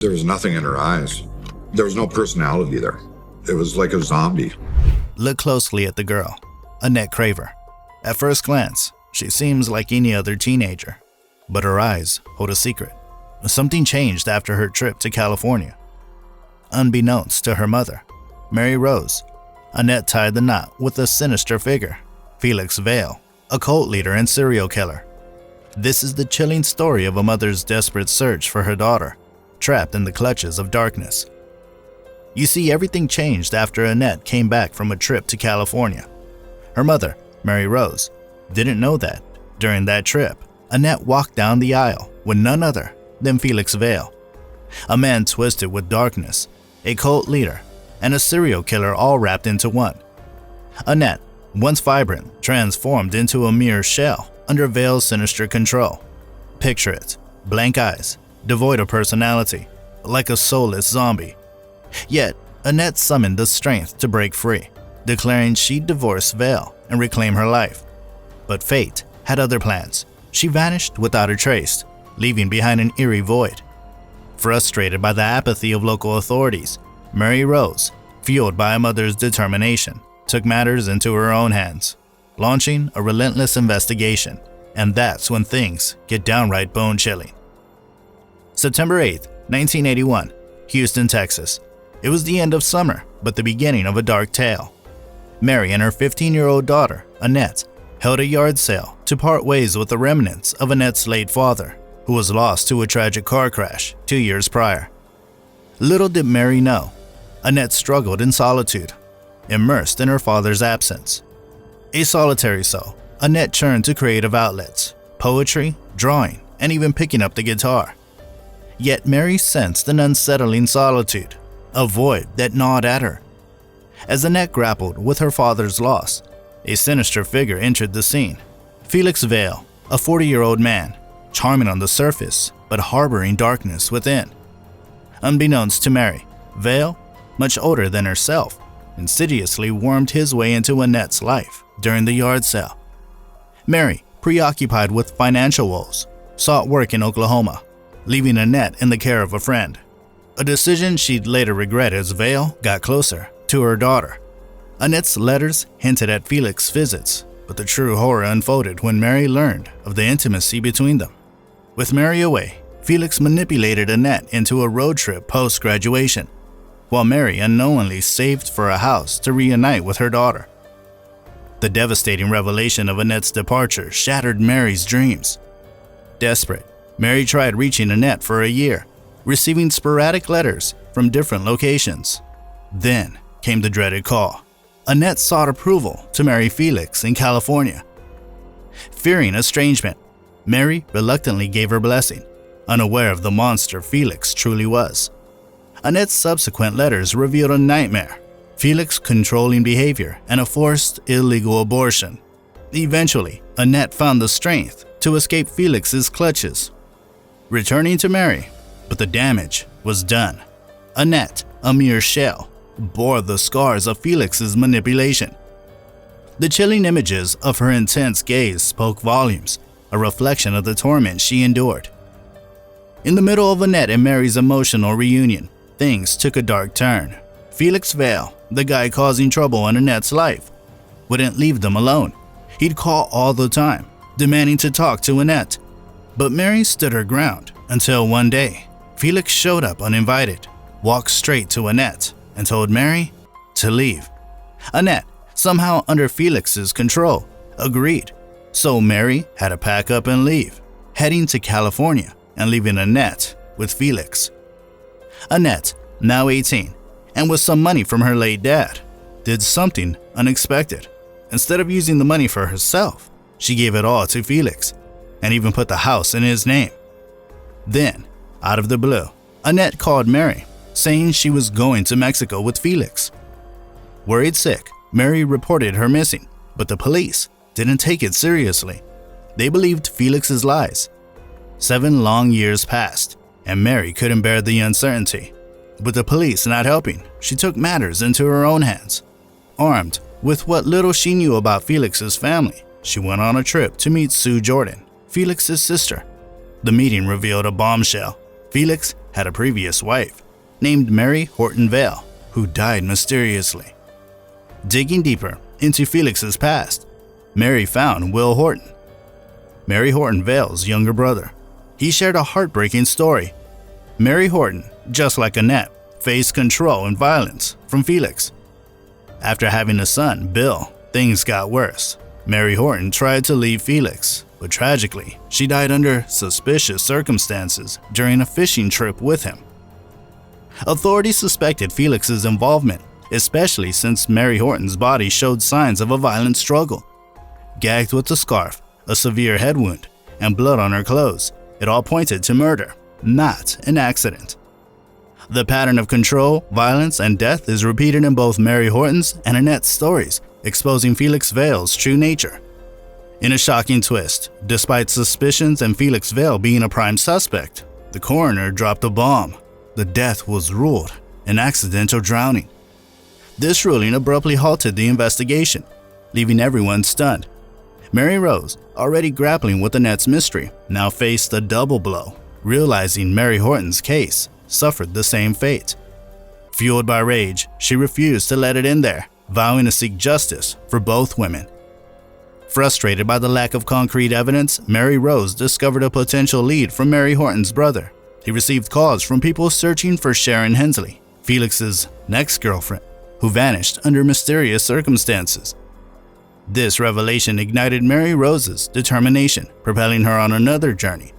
There was nothing in her eyes. There was no personality there. It was like a zombie. Look closely at the girl, Annette Craver. At first glance, she seems like any other teenager, but her eyes hold a secret. Something changed after her trip to California. Unbeknownst to her mother, Mary Rose, Annette tied the knot with a sinister figure, Felix Vail, a cult leader and serial killer. This is the chilling story of a mother's desperate search for her daughter, trapped in the clutches of darkness. You see, everything changed after Annette came back from a trip to California. Her mother, Mary Rose, didn't know that during that trip, Annette walked down the aisle with none other than Felix Vail, a man twisted with darkness, a cult leader, and a serial killer all wrapped into one. Annette, once vibrant, transformed into a mere shell under Vail's sinister control. Picture it, blank eyes, devoid of personality, like a soulless zombie. Yet, Annette summoned the strength to break free, declaring she'd divorce Vail and reclaim her life. But fate had other plans. She vanished without a trace, leaving behind an eerie void. Frustrated by the apathy of local authorities, Mary Rose, fueled by a mother's determination, took matters into her own hands, launching a relentless investigation. And that's when things get downright bone-chilling. September 8, 1981, Houston, Texas. It was the end of summer, but the beginning of a dark tale. Mary and her 15-year-old daughter, Annette, held a yard sale to part ways with the remnants of Annette's late father, who was lost to a tragic car crash 2 years prior. Little did Mary know, Annette struggled in solitude, immersed in her father's absence. A solitary soul, Annette turned to creative outlets, poetry, drawing, and even picking up the guitar. Yet Mary sensed an unsettling solitude, a void that gnawed at her. As Annette grappled with her father's loss, a sinister figure entered the scene. Felix Vail, a 40-year-old man, charming on the surface, but harboring darkness within. Unbeknownst to Mary, Vail, much older than herself, insidiously wormed his way into Annette's life during the yard sale. Mary, preoccupied with financial woes, sought work in Oklahoma, leaving Annette in the care of a friend. A decision she'd later regret as Vail got closer to her daughter. Annette's letters hinted at Felix's visits, but the true horror unfolded when Mary learned of the intimacy between them. With Mary away, Felix manipulated Annette into a road trip post-graduation, while Mary unknowingly saved for a house to reunite with her daughter. The devastating revelation of Annette's departure shattered Mary's dreams. Desperate, Mary tried reaching Annette for a year, receiving sporadic letters from different locations. Then came the dreaded call. Annette sought approval to marry Felix in California. Fearing estrangement, Mary reluctantly gave her blessing, unaware of the monster Felix truly was. Annette's subsequent letters revealed a nightmare, Felix's controlling behavior, and a forced illegal abortion. Eventually, Annette found the strength to escape Felix's clutches, returning to Mary, but the damage was done. Annette, a mere shell, bore the scars of Felix's manipulation. The chilling images of her intense gaze spoke volumes, a reflection of the torment she endured. In the middle of Annette and Mary's emotional reunion, things took a dark turn. Felix Vail, the guy causing trouble in Annette's life, wouldn't leave them alone. He'd call all the time, demanding to talk to Annette. But Mary stood her ground until one day, Felix showed up uninvited, walked straight to Annette, and told Mary to leave. Annette, somehow under Felix's control, agreed. So Mary had to pack up and leave, heading to California and leaving Annette with Felix. Annette, now 18, and with some money from her late dad, did something unexpected. Instead of using the money for herself, she gave it all to Felix, and even put the house in his name. Then, out of the blue, Annette called Mary, saying she was going to Mexico with Felix. Worried sick, Mary reported her missing, but the police didn't take it seriously. They believed Felix's lies. 7 long years passed, and Mary couldn't bear the uncertainty. With the police not helping, she took matters into her own hands. Armed with what little she knew about Felix's family, she went on a trip to meet Sue Jordan, Felix's sister. The meeting revealed a bombshell. Felix had a previous wife named Mary Horton Vail, who died mysteriously. Digging deeper into Felix's past, Mary found Will Horton, Mary Horton Vail's younger brother. He shared a heartbreaking story. Mary Horton, just like Annette, faced control and violence from Felix. After having a son, Bill, things got worse. Mary Horton tried to leave Felix, but tragically, she died under suspicious circumstances during a fishing trip with him. Authorities suspected Felix's involvement, especially since Mary Horton's body showed signs of a violent struggle. Gagged with a scarf, a severe head wound, and blood on her clothes, it all pointed to murder, not an accident. The pattern of control, violence, and death is repeated in both Mary Horton's and Annette's stories, exposing Felix Vail's true nature. In a shocking twist, despite suspicions and Felix Vail being a prime suspect, the coroner dropped a bomb. The death was ruled an accidental drowning. This ruling abruptly halted the investigation, leaving everyone stunned. Mary Rose, already grappling with Annette's mystery, now faced a double blow, realizing Mary Horton's case suffered the same fate. Fueled by rage, she refused to let it end there, vowing to seek justice for both women. Frustrated by the lack of concrete evidence, Mary Rose discovered a potential lead from Mary Horton's brother. He received calls from people searching for Sharon Hensley, Felix's next girlfriend, who vanished under mysterious circumstances. This revelation ignited Mary Rose's determination, propelling her on another journey,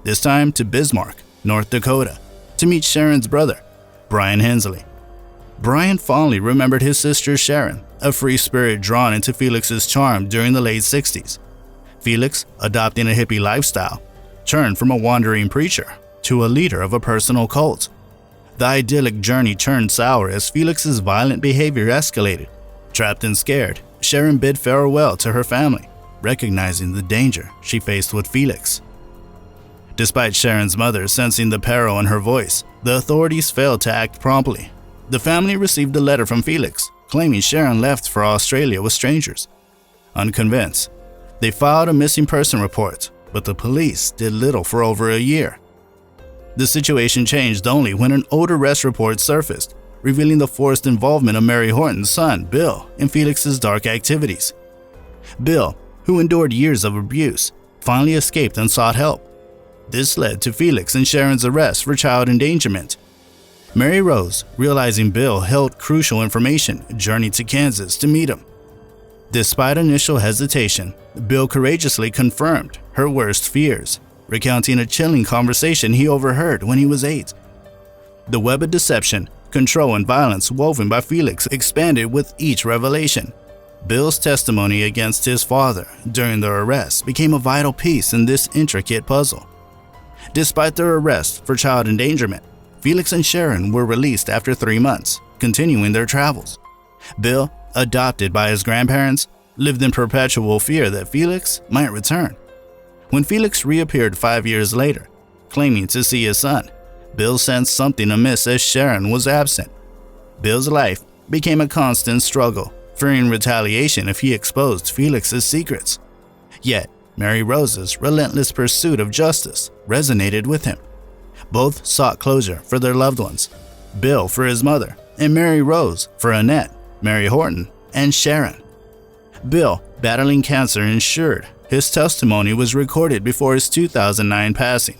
this time to Bismarck, North Dakota, to meet Sharon's brother, Brian Hensley. Brian fondly remembered his sister Sharon, a free spirit drawn into Felix's charm during the late 60s. Felix, adopting a hippie lifestyle, turned from a wandering preacher to a leader of a personal cult. The idyllic journey turned sour as Felix's violent behavior escalated. Trapped and scared, Sharon bid farewell to her family, recognizing the danger she faced with Felix. Despite Sharon's mother sensing the peril in her voice, the authorities failed to act promptly. The family received a letter from Felix, claiming Sharon left for Australia with strangers. Unconvinced, they filed a missing person report, but the police did little for over a year. The situation changed only when an old arrest report surfaced, revealing the forced involvement of Mary Horton's son, Bill, in Felix's dark activities. Bill, who endured years of abuse, finally escaped and sought help. This led to Felix and Sharon's arrest for child endangerment. Mary Rose, realizing Bill held crucial information, journeyed to Kansas to meet him. Despite initial hesitation, Bill courageously confirmed her worst fears, recounting a chilling conversation he overheard when he was 8. The web of deception, control, and violence woven by Felix expanded with each revelation. Bill's testimony against his father during their arrest became a vital piece in this intricate puzzle. Despite their arrest for child endangerment, Felix and Sharon were released after 3 months, continuing their travels. Bill, adopted by his grandparents, lived in perpetual fear that Felix might return. When Felix reappeared 5 years later, claiming to see his son, Bill sensed something amiss as Sharon was absent. Bill's life became a constant struggle, fearing retaliation if he exposed Felix's secrets. Yet, Mary Rose's relentless pursuit of justice resonated with him. Both sought closure for their loved ones, Bill for his mother, and Mary Rose for Annette, Mary Horton, and Sharon. Bill, battling cancer, ensured his testimony was recorded before his 2009 passing.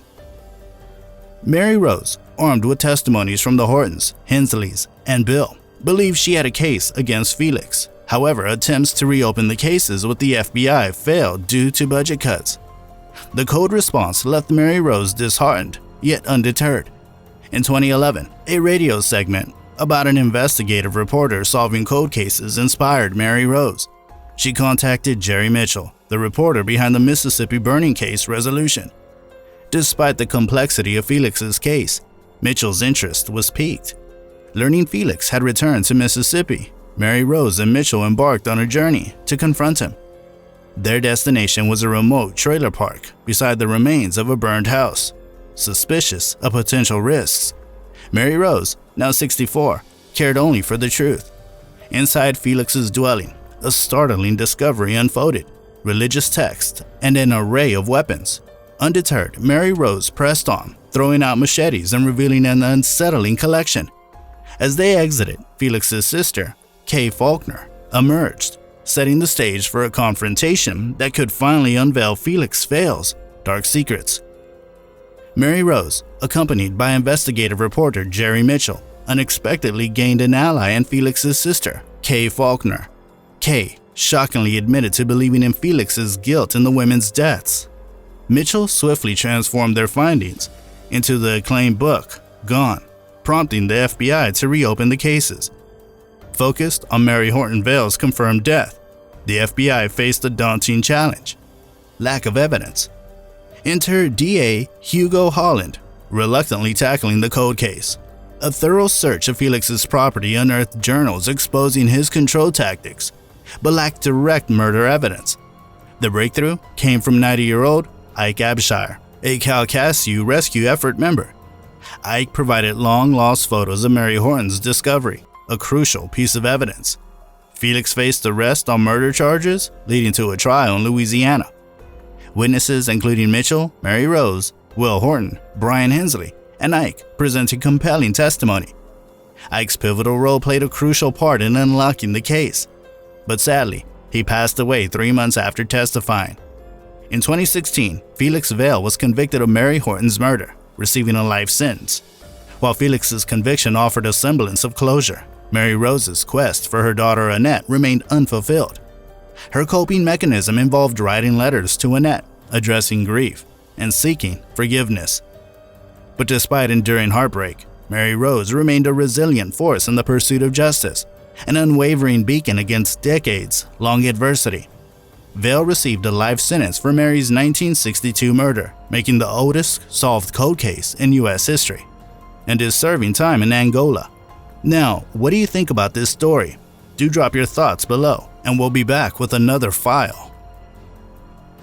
Mary Rose, armed with testimonies from the Hortons, Hensleys, and Bill, believed she had a case against Felix. However, attempts to reopen the cases with the FBI failed due to budget cuts. The cold response left Mary Rose disheartened, yet undeterred. In 2011, a radio segment about an investigative reporter solving cold cases inspired Mary Rose. She contacted Jerry Mitchell, the reporter behind the Mississippi burning case resolution. Despite the complexity of Felix's case, Mitchell's interest was piqued. Learning Felix had returned to Mississippi, Mary Rose and Mitchell embarked on a journey to confront him. Their destination was a remote trailer park beside the remains of a burned house. Suspicious of potential risks, Mary Rose, now 64, cared only for the truth. Inside Felix's dwelling, a startling discovery unfolded: religious texts and an array of weapons. Undeterred, Mary Rose pressed on, throwing out machetes and revealing an unsettling collection. As they exited, Felix's sister, Kay Faulkner, emerged, setting the stage for a confrontation that could finally unveil Felix Vail's dark secrets. Mary Rose, accompanied by investigative reporter Jerry Mitchell, unexpectedly gained an ally in Felix's sister, Kay Faulkner. Kay shockingly admitted to believing in Felix's guilt in the women's deaths. Mitchell swiftly transformed their findings into the acclaimed book, Gone, prompting the FBI to reopen the cases. Focused on Mary Horton Vail's confirmed death, the FBI faced a daunting challenge: lack of evidence. Enter DA Hugo Holland, reluctantly tackling the cold case. A thorough search of Felix's property unearthed journals exposing his control tactics, but lacked direct murder evidence. The breakthrough came from 90-year-old Ike Abshire, a Calcasieu rescue effort member. Ike provided long-lost photos of Mary Horton's discovery, a crucial piece of evidence. Felix faced arrest on murder charges, leading to a trial in Louisiana. Witnesses including Mitchell, Mary Rose, Will Horton, Brian Hensley, and Ike presented compelling testimony. Ike's pivotal role played a crucial part in unlocking the case, but sadly, he passed away 3 months after testifying. In 2016, Felix Vail was convicted of Mary Horton's murder, receiving a life sentence. While Felix's conviction offered a semblance of closure, Mary Rose's quest for her daughter Annette remained unfulfilled. Her coping mechanism involved writing letters to Annette, addressing grief, and seeking forgiveness. But despite enduring heartbreak, Mary Rose remained a resilient force in the pursuit of justice, an unwavering beacon against decades-long adversity. Vail received a life sentence for Mary's 1962 murder, making the oldest solved cold case in U.S. history, and is serving time in Angola. Now, what do you think about this story? Do drop your thoughts below, and we'll be back with another file.